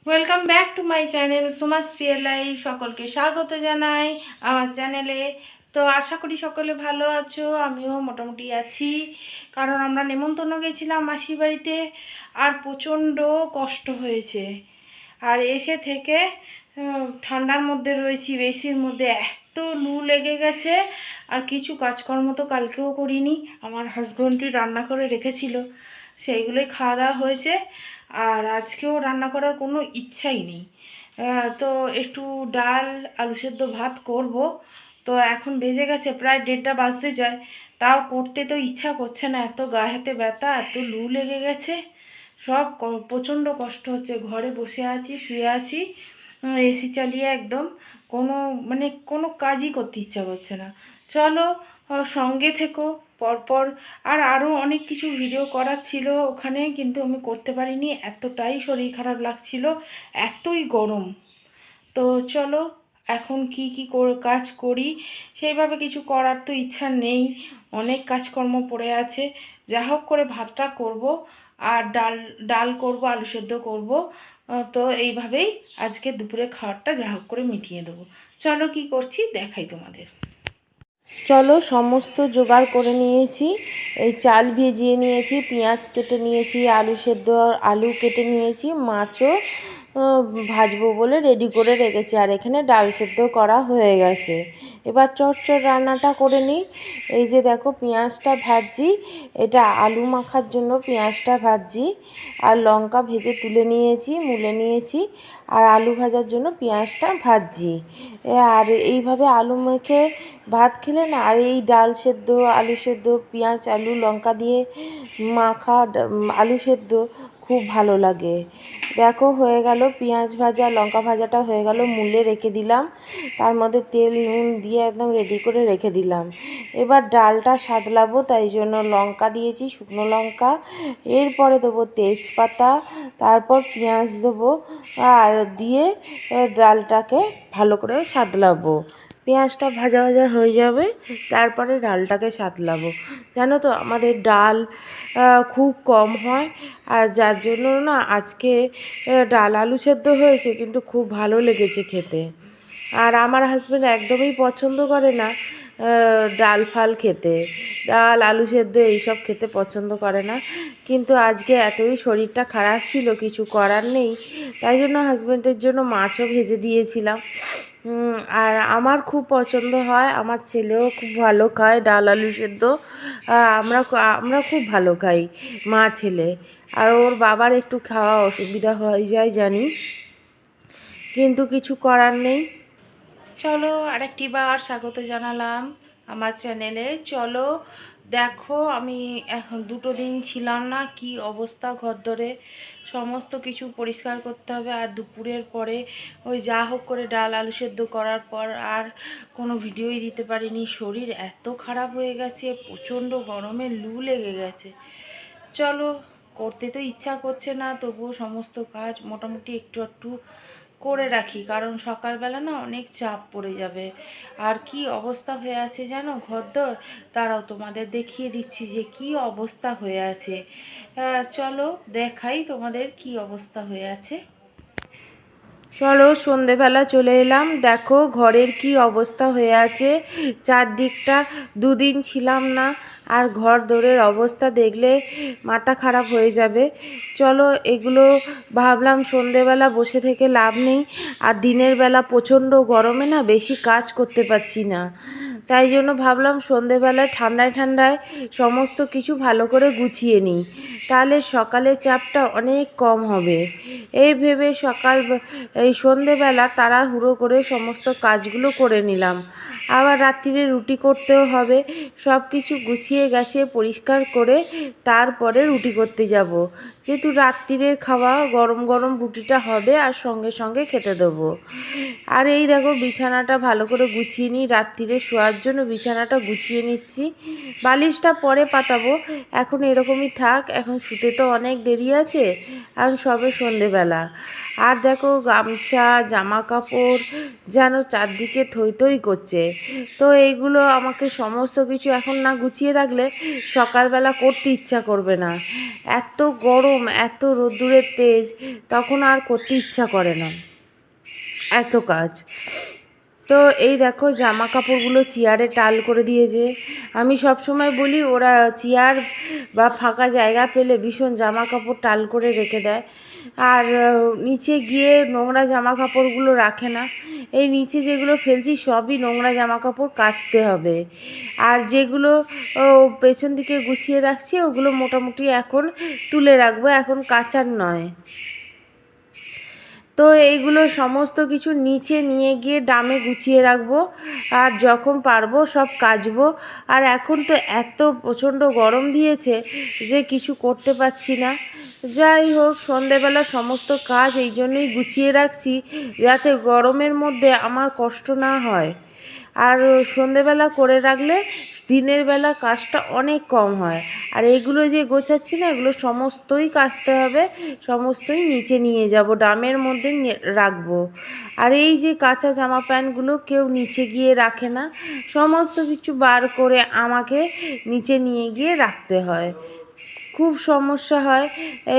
Welcome back to my channel Somashree life. সকলকে স্বাগত জানাই আমার চ্যানেলে। তো আশা করি সকলে ভালো আছো, আমিও মোটামুটি আছি। কারণ আমরা নেমন্তন্ন গেছিলাম মাসির বাড়িতে, আর প্রচণ্ড কষ্ট হয়েছে। আর এসে থেকে ঠান্ডার মধ্যে রয়েছি, বেশির মধ্যে এত লু লেগে গেছে। আর কিছু কাজকর্ম তো কালকেও করিনি, আমার হাজব্যান্ডই রান্না করে রেখেছিল, সেইগুলোই খাওয়া দাওয়া হয়েছে। আর আজকেও রান্না করার কোনো ইচ্ছাই নেই। তো একটু ডাল আলু সেদ্ধ ভাত করব। তো এখন বেজে গেছে প্রায় 1:30 বাজতে যায়, তাও করতে তো ইচ্ছা করছে না, এত গায়ে হাতে ব্যথা, এত লু লেগে গেছে। সব প্রচণ্ড কষ্ট হচ্ছে। ঘরে বসে আছি, শুয়ে আছি, এসি চালিয়ে একদম। কোনো কোনো কাজই করতে ইচ্ছা করছে না। চলো সঙ্গে থেকো পরপর। আর আরও অনেক কিছু ভিডিও করার ছিল ওখানে, কিন্তু আমি করতে পারিনি, এতটাই শরীর খারাপ লাগছিল, এতই গরম। তো চলো এখন কি কি কাজ করি। সেইভাবে কিছু করার তো ইচ্ছা নেই, অনেক কাজকর্ম পড়ে আছে। যা হোক করে ভাতটা করব, আর ডাল ডাল করব, আলু সেদ্ধ করব। তো এইভাবেই আজকে দুপুরে খাবারটা যা হোক করে মিটিয়ে দেবো। চলো কি করছি দেখাই তোমাদের। চলো সমস্ত জোগাড় করে নিয়েছি। এই চাল ভিজিয়ে নিয়েছি, পেঁয়াজ কেটে নিয়েছি, আলু সেদ্ধ আলু কেটে নিয়েছি, মাছও ভাজবো বলে রেডি করে রেখেছি। আর এখানে ডাল সেদ্ধ করা হয়ে গেছে। এবার চটচট রান্নাটা করে নিই। এই যে দেখো পেঁয়াজটা ভাজছি, এটা আলু মাখার জন্য পেঁয়াজটা ভাজছি। আর লঙ্কা ভেজে তুলে নিয়েছি, মুলে নিয়েছি। আর আলু ভাজার জন্য পেঁয়াজটা ভাজছি। আর এইভাবে আলু মেখে ভাত খেলে না, আর এই ডাল সেদ্ধ আলু সেদ্ধ পেঁয়াজ আলু লঙ্কা দিয়ে মাখা আলু সেদ্ধ খুব ভালো লাগে। দেখো হয়ে গেল, পেঁয়াজ ভাজা লঙ্কা ভাজাটা হয়ে গেল, মুলে রেখে দিলাম। তার মধ্যে তেল নুন দিয়ে একদম রেডি করে রেখে দিলাম। এবার ডালটা সাদলাবো, তাই জন্য লঙ্কা দিয়েছি, শুকনো লঙ্কা। এরপরে দেবো তেজপাতা, তারপর পেঁয়াজ দেবো, আর দিয়ে ডালটাকে ভালো করে সাদলাবো। পেঁয়াজটা ভাজা ভাজা হয়ে যাবে, তারপরে ডালটাকে সাঁতলাবো। জানো তো আমাদের ডাল খুব কম হয়, আর যার জন্য না আজকে ডাল আলু সেদ্ধ হয়েছে, কিন্তু খুব ভালো লেগেছে খেতে। আর আমার হাজব্যান্ড একদমই পছন্দ করে না ডাল ফাল খেতে, ডাল আলু সেদ্ধ এইসব খেতে পছন্দ করে না। কিন্তু আজকে এতই শরীরটা খারাপ ছিল, কিছু করার নেই, তাই জন্য হাজব্যান্ডের জন্য মাছও ভেজে দিয়েছিলাম। আর আমার খুব পছন্দ হয়, আমার ছেলেও খুব ভালো খায় ডাল আলু সেদ্ধ। আমরা আমরা খুব ভালো খাই মা ছেলে। আর ওর বাবার একটু খাওয়া অসুবিধা হয়ে যায় জানি, কিন্তু কিছু করার নেই। চলো আরেকটি বার স্বাগত জানালাম আমার চ্যানেলে। চলো দেখো, আমি এখন 2 দিন ছিলাম না, কি অবস্থা ঘরদোরে, সমস্ত কিছু পরিষ্কার করতে হবে। আর দুপুরের পরে ওই যা হোক করে ডাল আলু সেদ্ধ করার পর আর কোনো ভিডিওই দিতে পারিনি। শরীর এত খারাপ হয়ে গেছে, প্রচণ্ড গরমে লু লেগে গেছে। চলো করতে তো ইচ্ছা করছে না, তবুও সমস্ত কাজ মোটামুটি একটু একটু করে রাখি, কারণ সকালবেলা না অনেক চাপ পড়ে যাবে। আর কি অবস্থা হয়ে আছে জানো ঘরদোর, তারাও তোমাদের দেখিয়ে দিচ্ছি যে কি অবস্থা হয়ে আছে। চলো দেখাই তোমাদের কি অবস্থা হয়ে আছে। চলো সন্ধেবেলা চলে এলাম, দেখো ঘরের কি অবস্থা হয়ে আছে। চারদিকটা 2 দিন ছিলাম না, আর ঘর দোরের অবস্থা দেখলে মাথা খারাপ হয়ে যাবে। চলো এগুলো ভাবলাম সন্ধেবেলা বসে থেকে লাভ নেই, আর দিনের বেলা প্রচণ্ড গরমে না বেশি কাজ করতে পারছি না, তাই জন্য ভাবলাম সন্ধেবেলায় ঠান্ডায় ঠান্ডায় সমস্ত কিছু ভালো করে গুছিয়ে নিই, তাহলে সকালে চাপটা অনেক কম হবে। এই ভেবে এই সন্ধেবেলা তাড়াহুড়ো করে সমস্ত কাজগুলো করে নিলাম। আবার রাত্রিরে রুটি করতেও হবে, সব কিছু গুছিয়ে গেছে পরিষ্কার করে তারপরে রুটি করতে যাব, যেহেতু রাত্রিরের খাওয়া গরম গরম রুটিটা হবে আর সঙ্গে সঙ্গে খেতে দেবো। আর এই দেখো বিছানাটা ভালো করে গুছিয়ে নিই, রাত্রিরে শোয়ার জন্য বিছানাটা গুছিয়ে নিচ্ছি। বালিশটা পরে পাতাবো, এখন এরকমই থাক, এখন শুতে তো অনেক দেরি আছে, এখন সবে সন্ধেবেলা। আর দেখো গামছা জামা কাপড় যেন চারদিকে থই থই করছে। তো এইগুলো আমাকে সমস্ত কিছু এখন না গুছিয়ে রাখলে সকালবেলা করতে ইচ্ছা করবে না। এত গরম, এত রোদ্দুরের তেজ, তখন আর করতে ইচ্ছা করে না এত কাজ। তো এই দেখো জামা কাপড়গুলো চেয়ারে টাল করে দিয়েছে। আমি সব সময় বলি ওরা চেয়ার বা ফাঁকা জায়গা পেলে ভীষণ জামা কাপড় টাল করে রেখে দেয়, আর নিচে গিয়ে নোংরা জামা কাপড়গুলো রাখে না। এই নিচে যেগুলো ফেলছি সবই নোংরা জামা কাপড় কাচতে হবে, আর যেগুলো পেছন দিকে গুছিয়ে রাখছি ওগুলো মোটামুটি এখন তুলে রাখবো, এখন কাচার নয়। তো এইগুলো সমস্ত কিছু নিচে নিয়ে গিয়ে ড্রামে গুছিয়ে রাখবো, আর যখন পারবো সব কাচবো। আর এখন তো এত প্রচণ্ড গরম দিয়েছে যে কিছু করতে পারছি না। যাই হোক, সন্ধেবেলা সমস্ত কাজ এই জন্যই গুছিয়ে রাখছি যাতে গরমের মধ্যে আমার কষ্ট না হয়। আর সন্ধেবেলা করে রাখলে দিনের বেলা কাজটা অনেক কম হয়। আর এইগুলো যে গোছাচ্ছি না, এগুলো সমস্তই কাচতে হবে, সমস্তই নিচে নিয়ে যাব, ড্রামের মধ্যে রাখবো। আর এই যে কাঁচা জামা প্যান্টগুলো কেউ নিচে গিয়ে রাখে না, সমস্ত কিছু বার করে আমাকে নিচে নিয়ে গিয়ে রাখতে হয়, খুব সমস্যা হয়।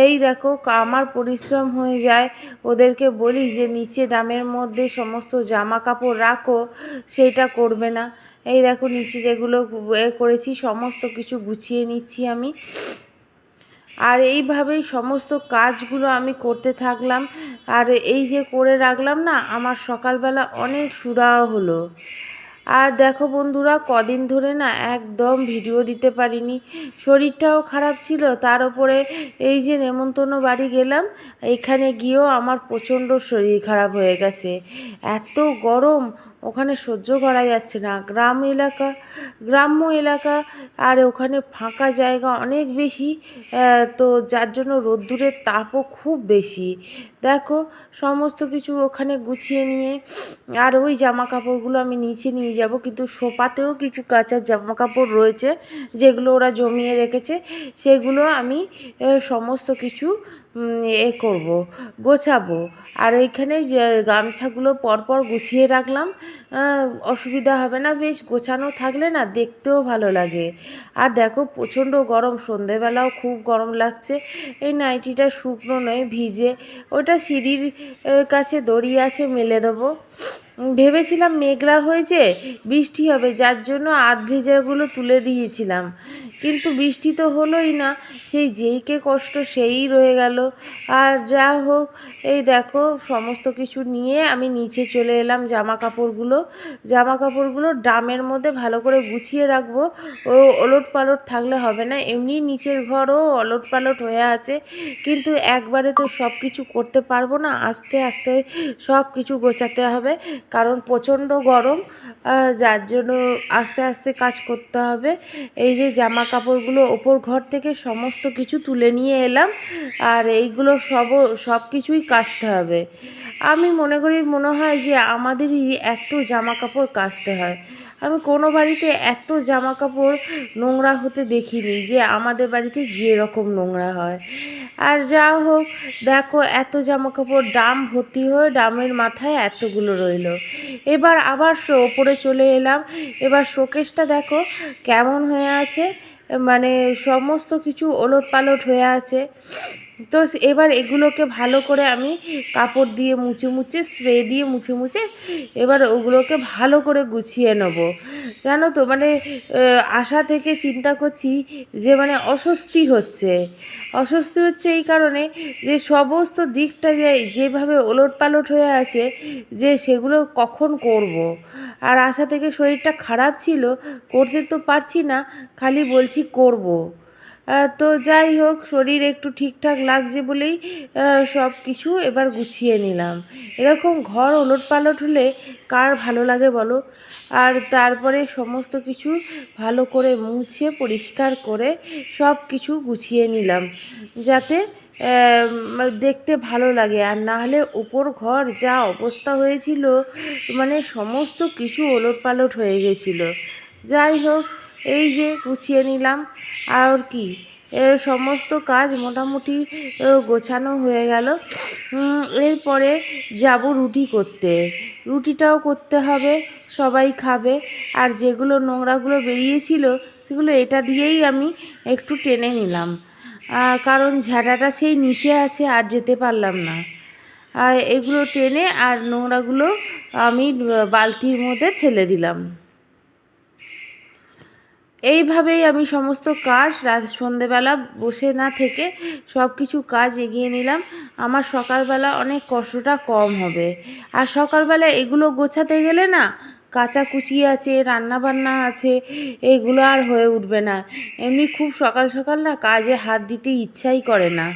এই দেখো আমার পরিশ্রম হয়ে যায়, ওদেরকে বলি যে নিচে ড্রামের মধ্যে সমস্ত জামা কাপড় রাখো, সেটা করবে না। এই দেখো নিচে যেগুলো করেছি সমস্ত কিছু গুছিয়ে নিচ্ছি আমি। আর এইভাবেই সমস্ত কাজগুলো আমি করতে থাকলাম, আর এই যে করে রাখলাম না, আমার সকালবেলা অনেক সুরাহা হলো। আর দেখো বন্ধুরা, কদিন ধরে না একদম ভিডিও দিতে পারিনি, শরীরটাও খারাপ ছিল, তার উপরে এই যে নেমন্তন্ন বাড়ি গেলাম, এখানে গিয়েও আমার প্রচণ্ড শরীর খারাপ হয়ে গেছে। এত গরম ওখানে সহ্য করা যাচ্ছে না, গ্রাম্য এলাকা, আর ওখানে ফাঁকা জায়গা অনেক বেশি, তো যার জন্য রোদ্দুরের তাপও খুব বেশি। দেখো সমস্ত কিছু ওখানে গুছিয়ে নিয়ে, আর ওই জামা কাপড়গুলো আমি নিচে নিয়ে যাব, কিন্তু সোফাতেও কিছু কাঁচা জামা কাপড় রয়েছে যেগুলো ওরা জমিয়ে রেখেছে, সেগুলো আমি সমস্ত কিছু করব, গোছাবো। আর এইখানে যে গামছাগুলো পরপর গুছিয়ে রাখলাম, অসুবিধা হবে না, বেশ গোছানো থাকলে না দেখতেও ভালো লাগে। আর দেখো প্রচণ্ড গরম, সন্ধেবেলাও খুব গরম লাগছে। এই নাইটিটা শুকনো নয়, ভিজে, ওটা সিঁড়ির কাছে দড়ি আছে, মেলে দেবো। ভেবেছিলাম মেঘলা হয়েছে, বৃষ্টি হবে, যার জন্য আধ ভেজাগুলো তুলে দিয়েছিলাম, কিন্তু বৃষ্টি তো হলোই না, সেই যেইকে কষ্ট সেই রয়ে গেল। আর যা হোক, এই দেখো সমস্ত কিছু নিয়ে আমি নিচে চলে এলাম। জামা কাপড়গুলো ড্রামের মধ্যে ভালো করে গুছিয়ে রাখবো, ও ওলট পালট থাকলে হবে না, এমনি নিচের ঘরও ওলট পালট হয়ে আছে, কিন্তু একবারে তো সব কিছু করতে পারবো না, আস্তে আস্তে সব কিছু গোছাতে হবে, কারণ প্রচণ্ড গরম, যার জন্য আস্তে আস্তে কাজ করতে হবে। এই যে জামা কাপড়গুলো ওপর ঘর থেকে সমস্ত কিছু তুলে নিয়ে এলাম, আর এইগুলো সব কিছুই কাচতে হবে। আমি মনে হয় যে আমাদেরই এত জামা কাপড় কাচতে হয়, আমি কোনো বাড়িতে এত জামা কাপড় নোংরা হতে দেখিনি যে আমাদের বাড়িতে যেরকম নোংরা হয়। আর যা হোক, দেখো এত জামা কাপড় ড্রাম ভর্তি হয়ে ড্রামের মাথায় এতগুলো রইলো। এবার আবার ওপরে চলে এলাম, এবার শোকেসটা দেখো কেমন হয়ে আছে, মানে সমস্ত কিছু ওলট পালট হয়ে আছে। তো এবার এগুলোকে ভালো করে আমি কাপড় দিয়ে মুছে স্প্রে দিয়ে মুছে এবার ওগুলোকে ভালো করে গুছিয়ে নেব। জানো তো, মানে আশা থেকে চিন্তা করছি যে মানে অস্বস্তি হচ্ছে এই কারণে যে সমস্ত দিকটা যেভাবে ওলট পালট হয়ে আছে, যে সেগুলো কখন করব। আর আশা থেকে শরীরটা খারাপ ছিল, করতে তো পারছি না, খালি বলছি করব। তো যাই হোক, শরীর একটু ঠিকঠাক লাগছে বলেই সব কিছু এবার গুছিয়ে নিলাম। এরকম ঘর ওলট পালট হলে কার ভালো লাগে বলো? আর তারপরে সমস্ত কিছু ভালো করে মুছে পরিষ্কার করে সব কিছু গুছিয়ে নিলাম, যাতে দেখতে ভালো লাগে। আর না হলে উপর ঘর যা অবস্থা হয়েছিল, মানে সমস্ত কিছু ওলট পালট হয়ে গেছিলো। যাই হোক, এই যে গুছিয়ে নিলাম, আর কি এর সমস্ত কাজ মোটামুটি গোছানো হয়ে গেল। এরপরে যাব রুটি করতে। রুটিটাও করতে হবে, সবাই খাবে। আর যেগুলো নোংরাগুলো বেরিয়েছিল সেগুলো এটা দিয়েই আমি একটু টেনে নিলাম, কারণ ঝাঁটাটা সেই নিচে আছে আর যেতে পারলাম না। আর এগুলো টেনে আর নোংরাগুলো আমি বালতির মধ্যে ফেলে দিলাম। এইভাবেই আমি সমস্ত কাজ সন্ধেবেলা বসে না থেকে সব কিছু কাজ এগিয়ে নিলাম। আমার সকালবেলা অনেক কষ্টটা কম হবে। আর সকালবেলা এগুলো গোছাতে গেলে না, কাচাকুচি আছে, রান্নাবান্না আছে, এগুলো আর হয়ে উঠবে না। এমনি খুব সকাল সকাল না কাজে হাত দিতে ইচ্ছাই করে না।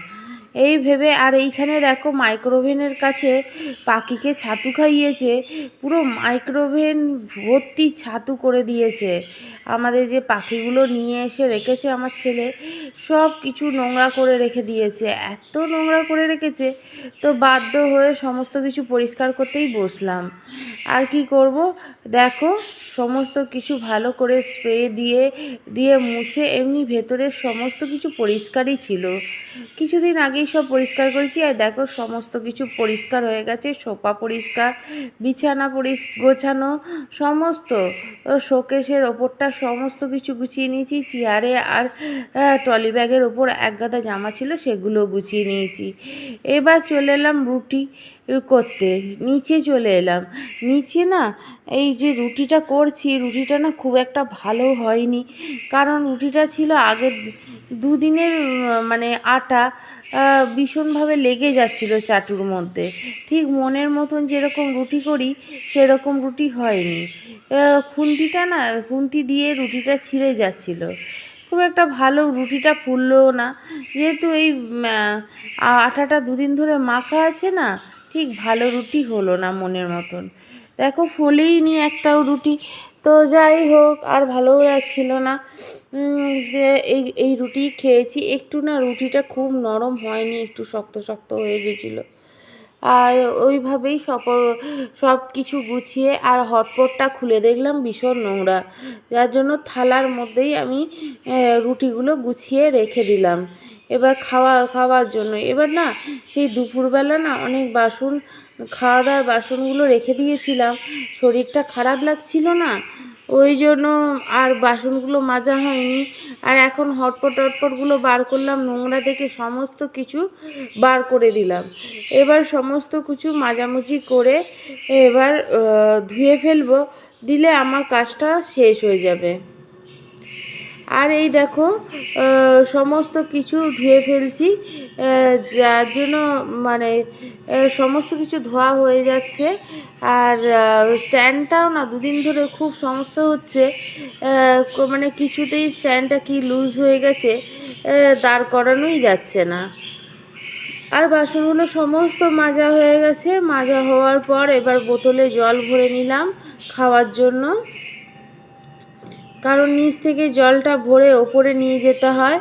এই ভেবে আর এইখানে দেখো মাইক্রোওভেনের কাছে পাখিকে ছাতু খাইয়েছে, পুরো মাইক্রোওভেন ভর্তি ছাতু করে দিয়েছে। আমাদের যে পাখিগুলো নিয়ে এসে রেখেছে আমার ছেলে, সব কিছু নোংরা করে রেখে দিয়েছে, এত নোংরা করে রেখেছে। তো বাধ্য হয়ে সমস্ত কিছু পরিষ্কার করতেই বসলাম। আর কি করব, দেখো সমস্ত কিছু ভালো করে স্প্রে দিয়ে দিয়ে মুছে, এমনি ভেতরের সমস্ত কিছু পরিষ্কারই ছিল। কিছুদিন আগেই সব পরিষ্কার করেছি, আর দেখো সমস্ত কিছু পরিষ্কার হয়ে গেছে। সোফা পরিষ্কার, বিছানা গোছানো, সমস্ত শোকেসের ওপরটা সমস্ত কিছু গুছিয়ে নিয়েছি। চেয়ারে আর ট্রলি ব্যাগের ওপর এক গাদা জামা ছিল, সেগুলো গুছিয়ে নিয়েছি। এবার চলে এলাম রুটি করতে, নিচে চলে এলাম। নিচে না এই যে রুটিটা করছি, রুটিটা না খুব একটা ভালো হয়নি, কারণ রুটিটা ছিল আগের দুদিনের মানে আটা, ভীষণভাবে লেগে যাচ্ছিল চাটুর মধ্যে। ঠিক মনের মতন যেরকম রুটি করি সেরকম রুটি হয়নি। খুন্তিটা না, খুন্তি দিয়ে রুটিটা ছিঁড়ে যাচ্ছিল, খুব একটা ভালো রুটিটা ফুললও না। যেহেতু এই আটাটা দুদিন ধরে মাখা আছে না, ঠিক ভালো রুটি হলো না মনের মতন। দেখো ফোলেই নি একটাও রুটি। তো যাই হোক, আর ভালোও লাগছিল না যে এই রুটি খেয়েছি। একটু না রুটিটা খুব নরম হয়নি, একটু শক্ত শক্ত হয়ে গেছিলো। আর ওইভাবেই সব কিছু গুছিয়ে আর হটপটটা খুলে দেখলাম ভীষণ নোংরা, যার জন্য থালার মধ্যেই আমি রুটিগুলো গুছিয়ে রেখে দিলাম এবার খাওয়ার জন্য। এবার না সেই দুপুরবেলা না অনেক বাসন, খাওয়া দাওয়ার বাসনগুলো রেখে দিয়েছিলাম, শরীরটা খারাপ লাগছিল না, ওই জন্য আর বাসনগুলো মাজা হয়নি। আর এখন হটপটগুলো বার করলাম, নোংরা থেকে সমস্ত কিছু বার করে দিলাম। এবার সমস্ত কিছু মাজামুজি করে এবার ধুয়ে ফেলবো, দিলে আমার কাজটা শেষ হয়ে যাবে। আর এই দেখো সমস্ত কিছু ধুয়ে ফেলছি, যার জন্য মানে সমস্ত কিছু ধোয়া হয়ে যাচ্ছে। আর স্ট্যান্ডটাও না দুদিন ধরে খুব সমস্যা হচ্ছে, মানে কিছুতেই স্ট্যান্ডটা কি লুজ হয়ে গেছে, দাঁড় করানোই যাচ্ছে না। আর বাসনগুলো সমস্ত মাজা হয়ে গেছে। মাজা হওয়ার পর এবার বোতলে জল ভরে নিলাম খাওয়ার জন্য, কারণ নিচ থেকে জলটা ভরে ওপরে নিয়ে যেতে হয়,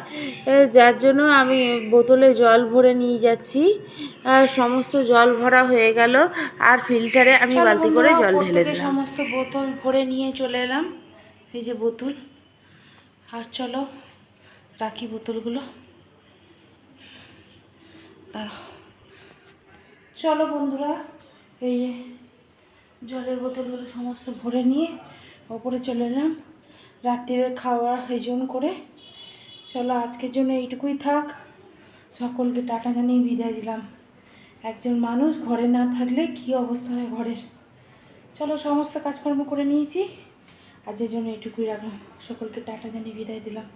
যার জন্য আমি বোতলে জল ভরে নিয়ে যাচ্ছি। আর সমস্ত জল ভরা হয়ে গেল, আর ফিল্টারে আমি বালতি করে জল ঢেলে দিলাম। সমস্ত বোতল ভরে নিয়ে চলে এলাম, এই যে বোতল। আর চলো রাখি বোতলগুলো, দাঁড়াও। চলো বন্ধুরা, এই যে জলের বোতলগুলো সমস্ত ভরে নিয়ে ওপরে চলে এলাম রাত্রির খাওয়ার আয়োজন করে। চলো আজকের জন্য এইটুকুই থাক, সকলকে টাটা জানিয়ে বিদায় দিলাম। একজন মানুষ ঘরে না থাকলে কী অবস্থা হয় ঘরের। চলো সমস্ত কাজকর্ম করে নিয়েছি, আজকের জন্য এইটুকুই রাখলাম, সকলকে টাটা জানিয়ে বিদায় দিলাম।